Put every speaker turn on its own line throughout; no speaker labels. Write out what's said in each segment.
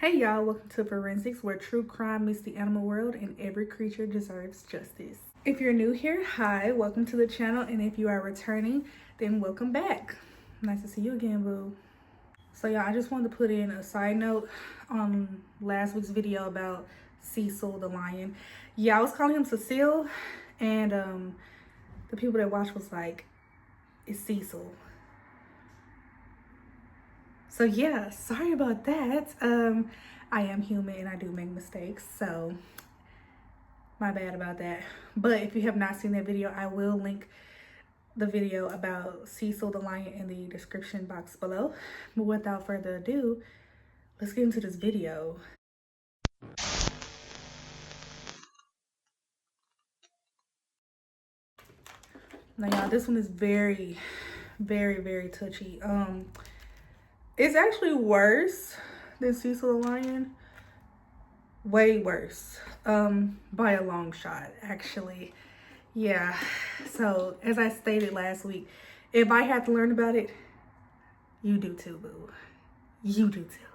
Hey y'all, welcome to Furensics, where true crime meets the animal world and every creature deserves justice. If you're new here, hi, welcome to the channel, and if you are returning, then welcome back. Nice to see you again, boo. So y'all, I just wanted to put in a side note on last week's video about Cecil the lion. Yeah, I was calling him Cecile, and the people that watched was like, it's Cecil. So yeah, sorry about that. I am human and I do make mistakes, so my bad about that. But if you have not seen that video, I will link the video about Cecil the lion in the description box below. But without further ado, let's get into this video. Now y'all, this one is very, very touchy. It's actually worse than Cecil the lion. Way worse, by a long shot, actually. Yeah, so as I stated last week, if I had to learn about it, you do too, boo. You do too.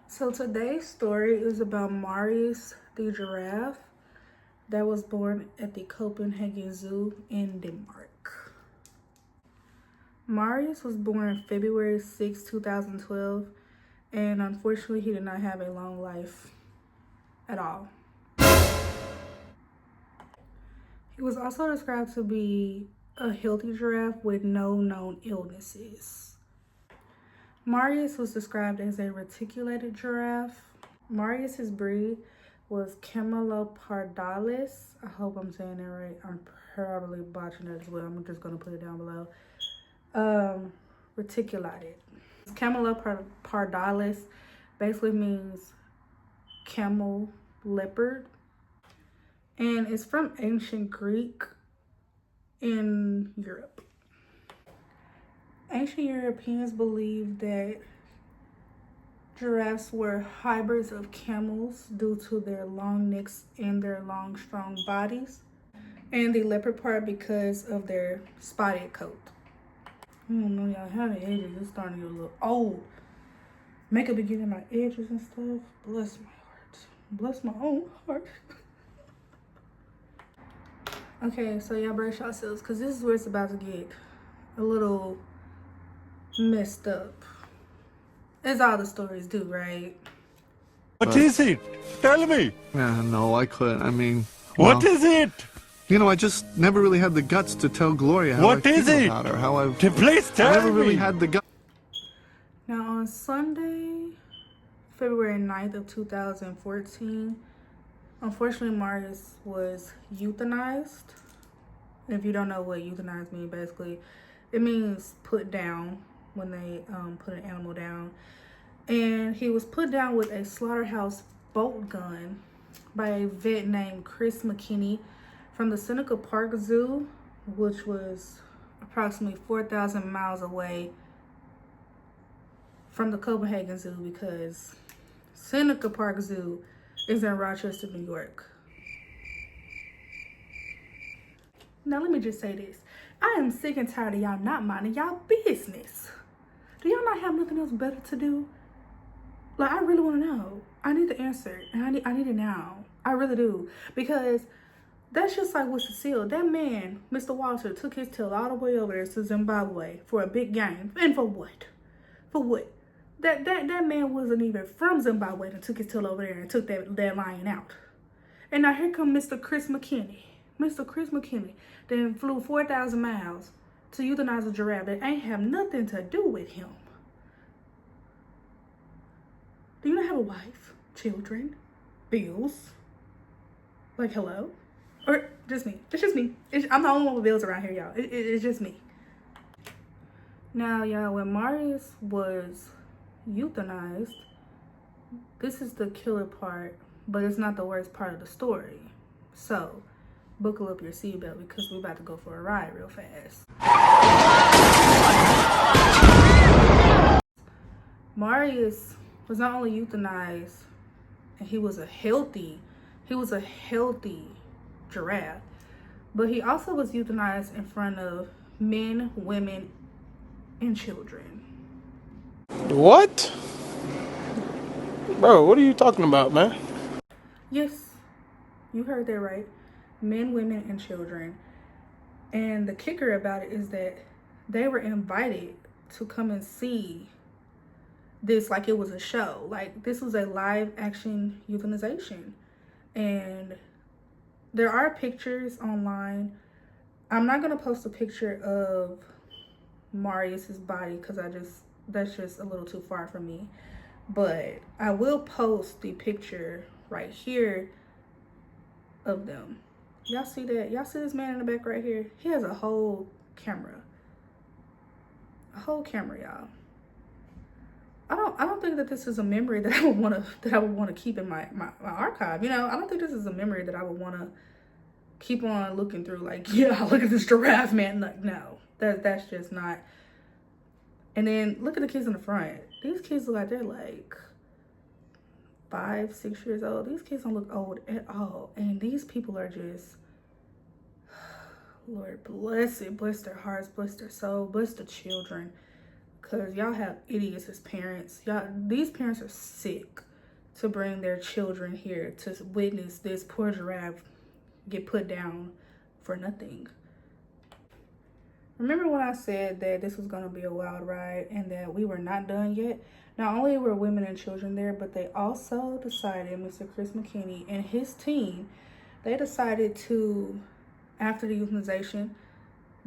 So today's story is about Marius the giraffe that was born at the Copenhagen Zoo in Denmark. Marius was born February 6, 2012, and unfortunately he did not have a long life at all. He was also described to be a healthy giraffe with no known illnesses. Marius was described as a reticulated giraffe. Marius's breed was Camelopardalis. I hope I'm saying that right. I'm probably botching it as well. I'm just gonna put it down below. Reticulated. Camelopardalis basically means camel leopard, and it's from ancient Greek in Europe. Ancient Europeans believed that giraffes were hybrids of camels due to their long necks and their long, strong bodies, and the leopard part because of their spotted coat. I don't know, y'all, having edges, it's starting to get a little old. Makeup be getting my edges and stuff. Bless my heart. Bless my own heart. Okay, so y'all brace yourselves, because this is where it's about to get a little messed up. As all the stories do, right?
What is it? Tell me.
No, I couldn't. I mean,
What is it?
You know, I just never really had the guts to tell Gloria how
What
I
is
feel
it?
about her. How I've
Please tell
never really
me.
had the guts.
Now, on Sunday, February 9th of 2014, unfortunately, Marius was euthanized. If you don't know what euthanize means, basically, it means put down when they put an animal down. And he was put down with a slaughterhouse bolt gun by a vet named Chris McKinney from the Seneca Park Zoo, which was approximately 4,000 miles away from the Copenhagen Zoo, because Seneca Park Zoo is in Rochester, New York. Now, let me just say this. I am sick and tired of y'all not minding y'all business. Do y'all not have nothing else better to do? Like, I really want to know. I need the answer, and I need it now. I really do. Because that's just like with Cecile. That man, Mr. Walter, took his tail all the way over there to Zimbabwe for a big game. And for what? For what? That man wasn't even from Zimbabwe and took his tail over there and took that lion out. And now here come Mr. Chris McKinney. Mr. Chris McKinney then flew 4,000 miles to euthanize a giraffe that ain't have nothing to do with him. Do you not have a wife, children, bills? Like, hello? Or just me? It's just me. I'm the only one with bills around here, y'all. It's just me. Now, y'all, when Marius was euthanized, this is the killer part, but it's not the worst part of the story. So, buckle up your seatbelt, because we're about to go for a ride real fast. Marius was not only euthanized, and he was a healthy giraffe, but he also was euthanized in front of men, women, and children.
What?
Bro, what are you talking about, man?
Yes, you heard that right. Men, women, and children. And the kicker about it is that they were invited to come and see this like it was a show. Like, this was a live action euthanization. And there are pictures online. I'm not going to post a picture of Marius's body because that's just a little too far for me. But I will post the picture right here of them. Y'all see that? Y'all see this man in the back right here? He has a whole camera. A whole camera, y'all. I don't think that this is a memory that I would want to keep in my archive. You know, I don't think this is a memory that I would want to keep on looking through. Like, yeah, look at this giraffe, man. Like, no, that's just not. And then look at the kids in the front. These kids look like they're like 5, 6 years old. These kids don't look old at all. And these people are just, Lord bless it, bless their hearts, bless their soul, bless the children. Because y'all have idiots as parents. These parents are sick to bring their children here to witness this poor giraffe get put down for nothing. Remember when I said that this was going to be a wild ride and that we were not done yet? Not only were women and children there, but they also decided, Mr. Chris McKinney and his team, they decided to, after the euthanization,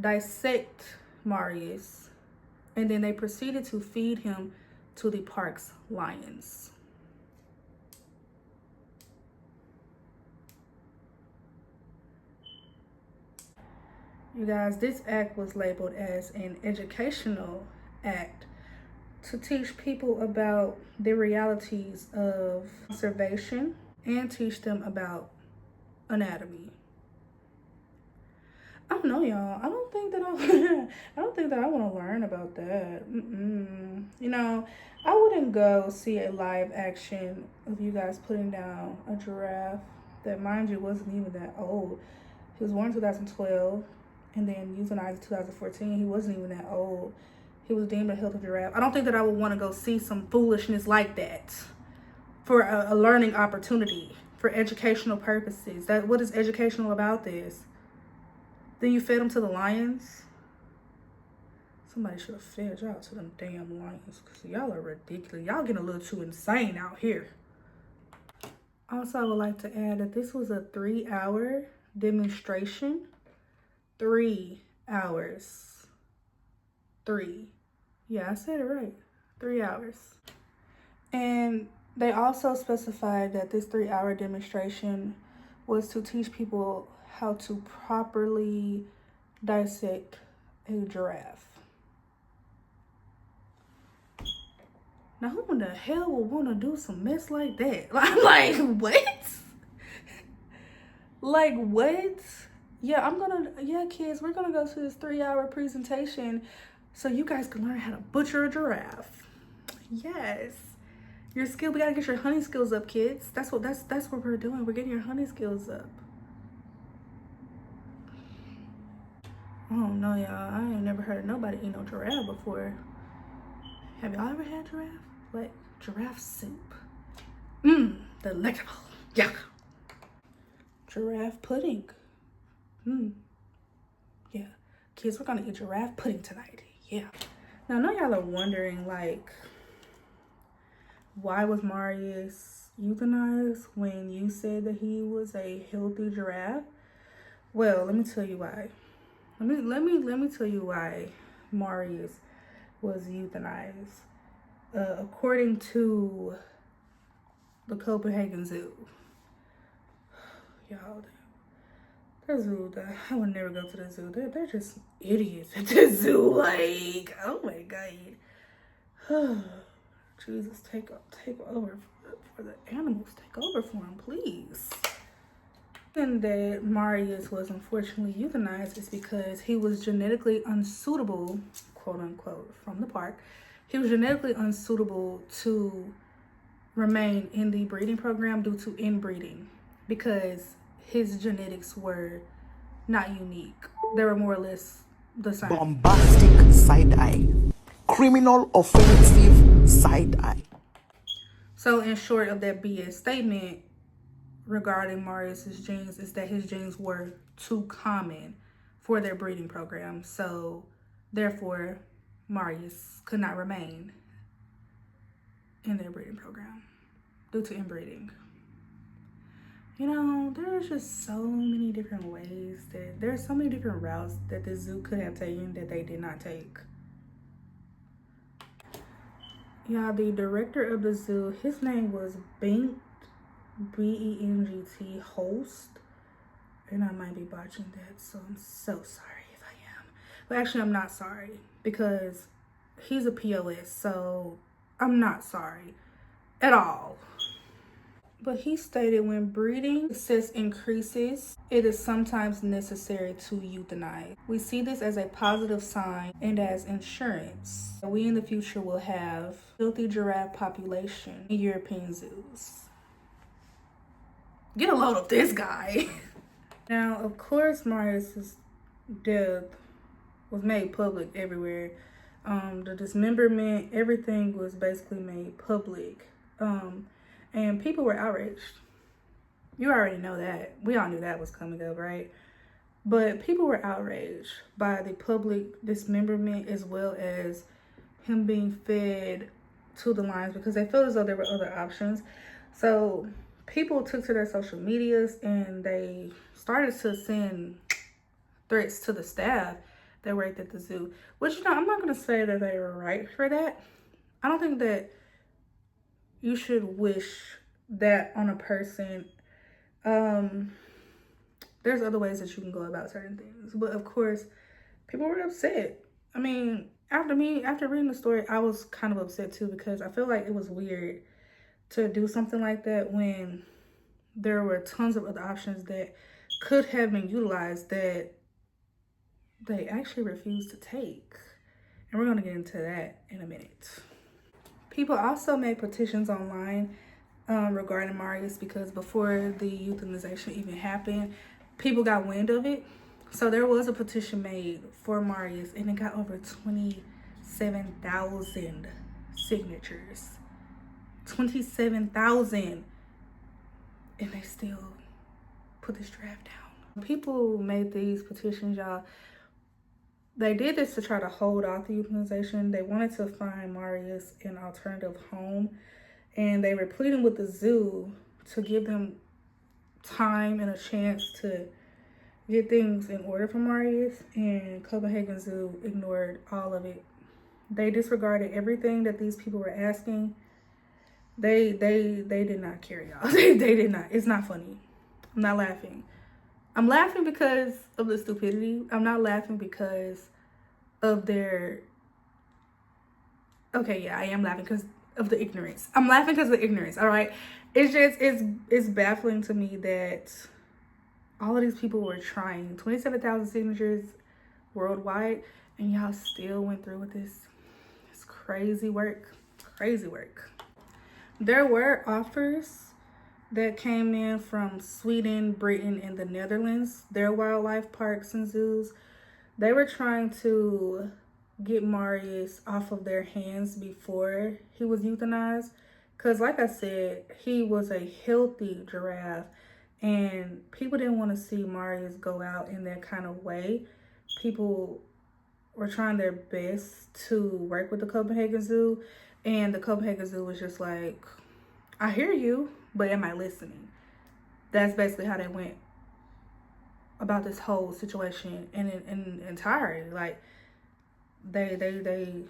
dissect Marius, and then they proceeded to feed him to the park's lions. You guys, this act was labeled as an educational act to teach people about the realities of conservation and teach them about anatomy. I don't know, y'all. I don't think that I want to learn about that. You know, I wouldn't go see a live action of you guys putting down a giraffe that, mind you, wasn't even that old. He was born in 2012. And then euthanized in 2014. He wasn't even that old. He was deemed a healthy giraffe. I don't think that I would want to go see some foolishness like that for a learning opportunity, for educational purposes. What is educational about this? Then you fed them to the lions? Somebody should have fed y'all to them damn lions, because y'all are ridiculous. Y'all getting a little too insane out here. Also, I would like to add that this was a 3-hour demonstration. 3 hours. 3. Yeah, I said it right. 3 hours. And they also specified that this 3-hour demonstration was to teach people how to properly dissect a giraffe. Now, who in the hell would want to do some mess like that? Like, what? Like, what? Yeah, kids, we're gonna go to this 3-hour presentation so you guys can learn how to butcher a giraffe. Yes. We gotta get your hunting skills up, kids. That's what we're doing. We're getting your hunting skills up. Oh no, y'all. I ain't never heard of nobody eat no giraffe before. Have y'all ever had giraffe? Like giraffe soup. Delectable. Yeah. Giraffe pudding. Yeah, kids, we're gonna eat giraffe pudding tonight. Yeah. Now, I know y'all are wondering, like, why was Marius euthanized when you said that he was a healthy giraffe? Well, let me tell you why. Let me tell you why Marius was euthanized. According to the Copenhagen Zoo, y'all. The zoo, I would never go to the zoo. They're just idiots at the zoo. Like, oh my God. Jesus, take over for the animals. Take over for them, please. And that Marius was unfortunately euthanized is because he was genetically unsuitable, quote unquote, from the park. He was genetically unsuitable to remain in the breeding program due to inbreeding, because his genetics were not unique. They were more or less the same.
Bombastic side eye. Criminal offensive side eye.
So in short of that BS statement regarding Marius's genes is that his genes were too common for their breeding program. So therefore, Marius could not remain in their breeding program due to inbreeding. You know, there's just so many different ways that there's so many different routes that the zoo could have taken that they did not take. Yeah, the director of the zoo, his name was Bengt, B-E-N-G-T, Host. And I might be botching that, so I'm so sorry if I am. But actually, I'm not sorry because he's a POS, so I'm not sorry at all. But he stated when breeding success increases, it is sometimes necessary to euthanize. We see this as a positive sign and as insurance. We in the future will have healthy giraffe population in European zoos. Get a load of this guy. Now, of course, Marius's death was made public everywhere. The dismemberment, everything was basically made public. And people were outraged. You already know that. We all knew that was coming up, right? But people were outraged by the public dismemberment as well as him being fed to the lions because they felt as though there were other options. So people took to their social medias and they started to send threats to the staff that worked at the zoo. Which, you know, I'm not going to say that they were right for that. I don't think that you should wish that on a person. There's other ways that you can go about certain things. But of course, people were upset. I mean, after reading the story, I was kind of upset too because I feel like it was weird to do something like that when there were tons of other options that could have been utilized that they actually refused to take. And we're going to get into that in a minute. People also made petitions online regarding Marius because before the euthanization even happened, people got wind of it. So there was a petition made for Marius and it got over 27,000 signatures. 27,000. And they still put this draft down. People made these petitions, y'all. They did this to try to hold off the euthanization. They wanted to find Marius an alternative home. And they were pleading with the zoo to give them time and a chance to get things in order for Marius. And Copenhagen Zoo ignored all of it. They disregarded everything that these people were asking. They did not care, y'all. They did not. It's not funny. I'm not laughing. I'm laughing because of the stupidity. I'm not laughing because of their... Okay, yeah, I am laughing because of the ignorance. I'm laughing because of the ignorance, all right? It's just, it's baffling to me that all of these people were trying. 27,000 signatures worldwide, and y'all still went through with this. It's crazy work. Crazy work. There were offers that came in from Sweden, Britain, and the Netherlands. Their wildlife parks and zoos. They were trying to get Marius off of their hands before he was euthanized. Because like I said, he was a healthy giraffe. And people didn't want to see Marius go out in that kind of way. People were trying their best to work with the Copenhagen Zoo. And the Copenhagen Zoo was just like, I hear you, but am I listening? That's basically how they went about this whole situation in entirety. Like, they didn't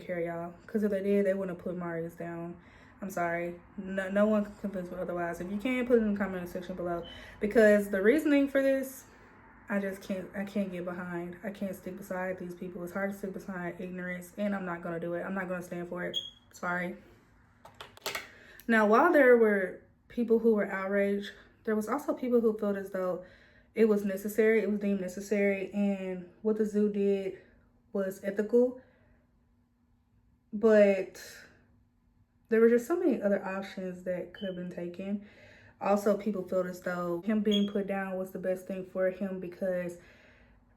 care, y'all. Because if they did, they wouldn't have put Marius down. I'm sorry. No one can convince me otherwise. If you can, put it in the comment section below. Because the reasoning for this, I can't get behind. I can't stick beside these people. It's hard to stick beside ignorance, and I'm not going to do it. I'm not going to stand for it. Sorry. Now, while there were people who were outraged, there was also people who felt as though it was necessary. It was deemed necessary, and what the zoo did was ethical. But there were just so many other options that could have been taken. Also, people felt as though him being put down was the best thing for him because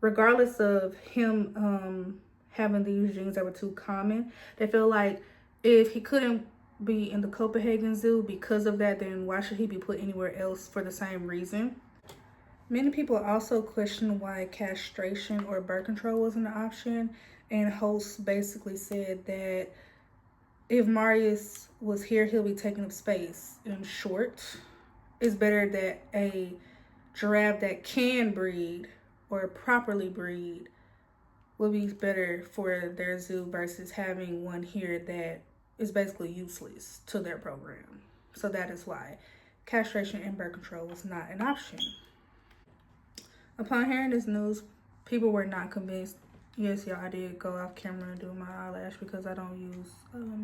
regardless of him having these genes that were too common, they feel like if he couldn't be in the Copenhagen Zoo because of that, then why should he be put anywhere else for the same reason? Many people also question why castration or birth control wasn't an option, and hosts basically said that if Marius was here, he'll be taking up space. In short, it's better that a giraffe that can breed or properly breed will be better for their zoo versus having one here that is basically useless to their program. So that is why castration and birth control was not an option. Upon hearing this news, people were not convinced. Yes, y'all, I did go off camera and do my eyelash because I don't use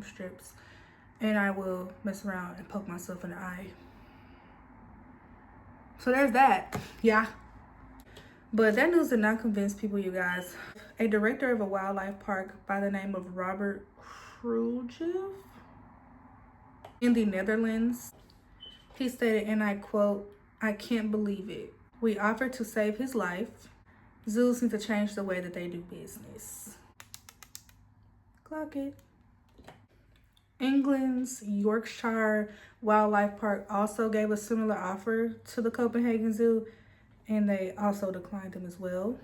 strips. And I will mess around and poke myself in the eye. So there's that, yeah. But that news did not convince people, you guys. A director of a wildlife park by the name of Robert Kruijff in the Netherlands, he stated, and I quote, "I can't believe it. We offered to save his life. Zoos need to change the way that they do business." Clock it. England's Yorkshire Wildlife Park also gave a similar offer to the Copenhagen Zoo, and they also declined them as well.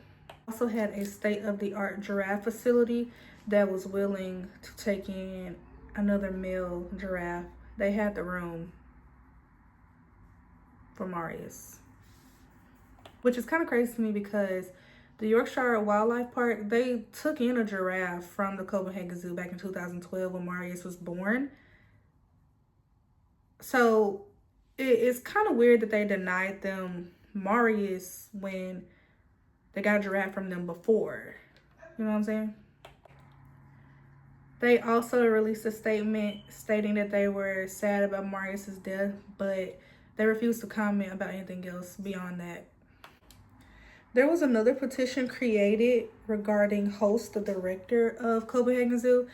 Also had a state-of-the-art giraffe facility that was willing to take in another male giraffe. They had the room for Marius, which is kind of crazy to me because the Yorkshire Wildlife Park, they took in a giraffe from the Copenhagen Zoo back in 2012 when Marius was born. So it's kind of weird that they denied them Marius when they got a giraffe from them before. You know what I'm saying? They also released a statement stating that they were sad about Marius's death, but they refused to comment about anything else beyond that. There was another petition created regarding Host, the director of Copenhagen Zoo.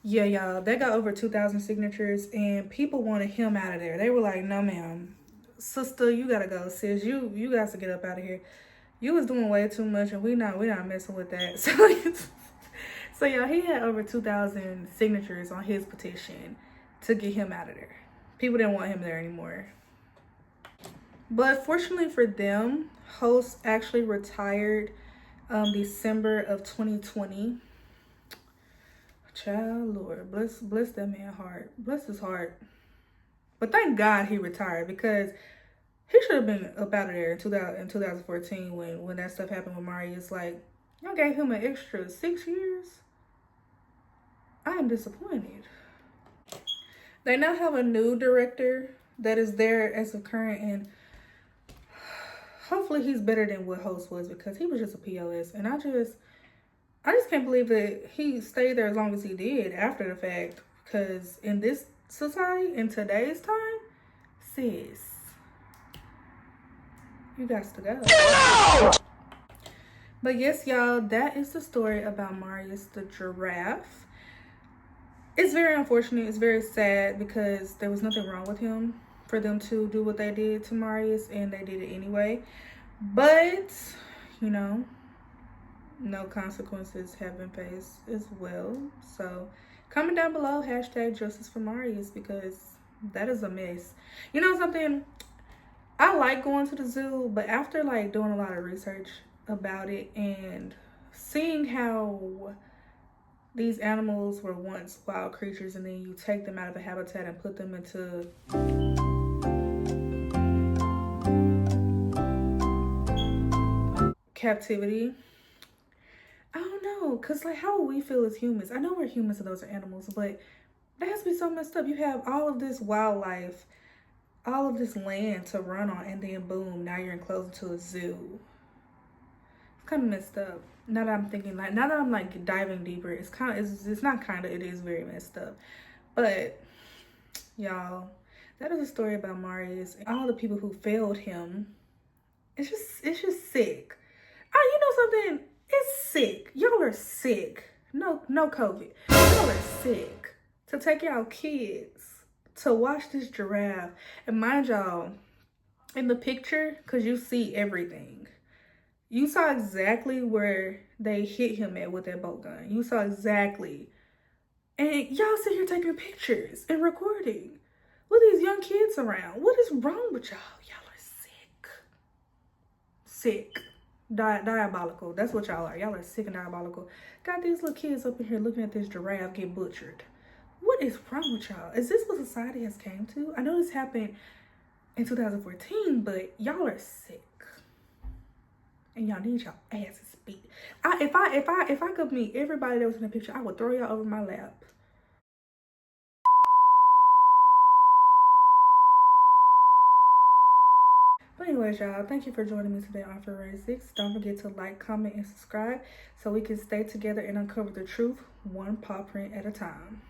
Yeah, y'all, they got over 2,000 signatures, and people wanted him out of there. They were like, "No, ma'am, sister, you gotta go, sis. You got to get up out of here. You was doing way too much, and we not messing with that." So y'all, he had over 2,000 signatures on his petition to get him out of there. People didn't want him there anymore. But fortunately for them, Host actually retired December of 2020. Child, Lord, bless that man's heart. Bless his heart. But thank God he retired, because he should have been up out of there in 2014 when that stuff happened with Marius. Like, y'all gave him an extra 6 years. I am disappointed. They now have a new director that is there as of current, and hopefully he's better than what Host was, because he was just a POS. And I just can't believe that he stayed there as long as he did after the fact, because in this society, in today's time, sis, you got to go. No! But yes, y'all, that is the story about Marius the giraffe. It's very unfortunate. It's very sad, because there was nothing wrong with him for them to do what they did to Marius, and they did it anyway. But, you know, no consequences have been faced as well. So comment down below, #justice for Marius, because that is a mess. You know something? I like going to the zoo, but after like doing a lot of research about it and seeing how these animals were once wild creatures, and then you take them out of a habitat and put them into captivity, I don't know, because like, how would we feel as humans? I know we're humans and those are animals, but that has to be so messed up. You have all of this wildlife, all of this land to run on, and then boom, now you're enclosed into a zoo. It's kind of messed up. Now that I'm thinking, like, now that I'm like diving deeper, it's it is very messed up. But y'all, that is a story about Marius and all the people who failed him. It's just sick. You know something? It's sick. Y'all are sick. No COVID. Y'all are sick to take y'all kids to watch this giraffe. And mind y'all, in the picture, because you see everything, you saw exactly where they hit him at with that bolt gun. You saw exactly And y'all sit here taking pictures and recording. Look at these young kids around. What is wrong with y'all? Y'all are sick. Sick. Diabolical. That's what y'all are. Y'all are sick and diabolical. Got these little kids up in here looking at this giraffe get butchered. What is wrong with y'all? Is this what society has came to? I know this happened in 2014, but y'all are sick. And y'all need y'all asses beat. If I could meet everybody that was in the picture, I would throw y'all over my lap. But anyways, y'all, thank you for joining me today on Furensics. Don't forget to like, comment, and subscribe so we can stay together and uncover the truth one paw print at a time.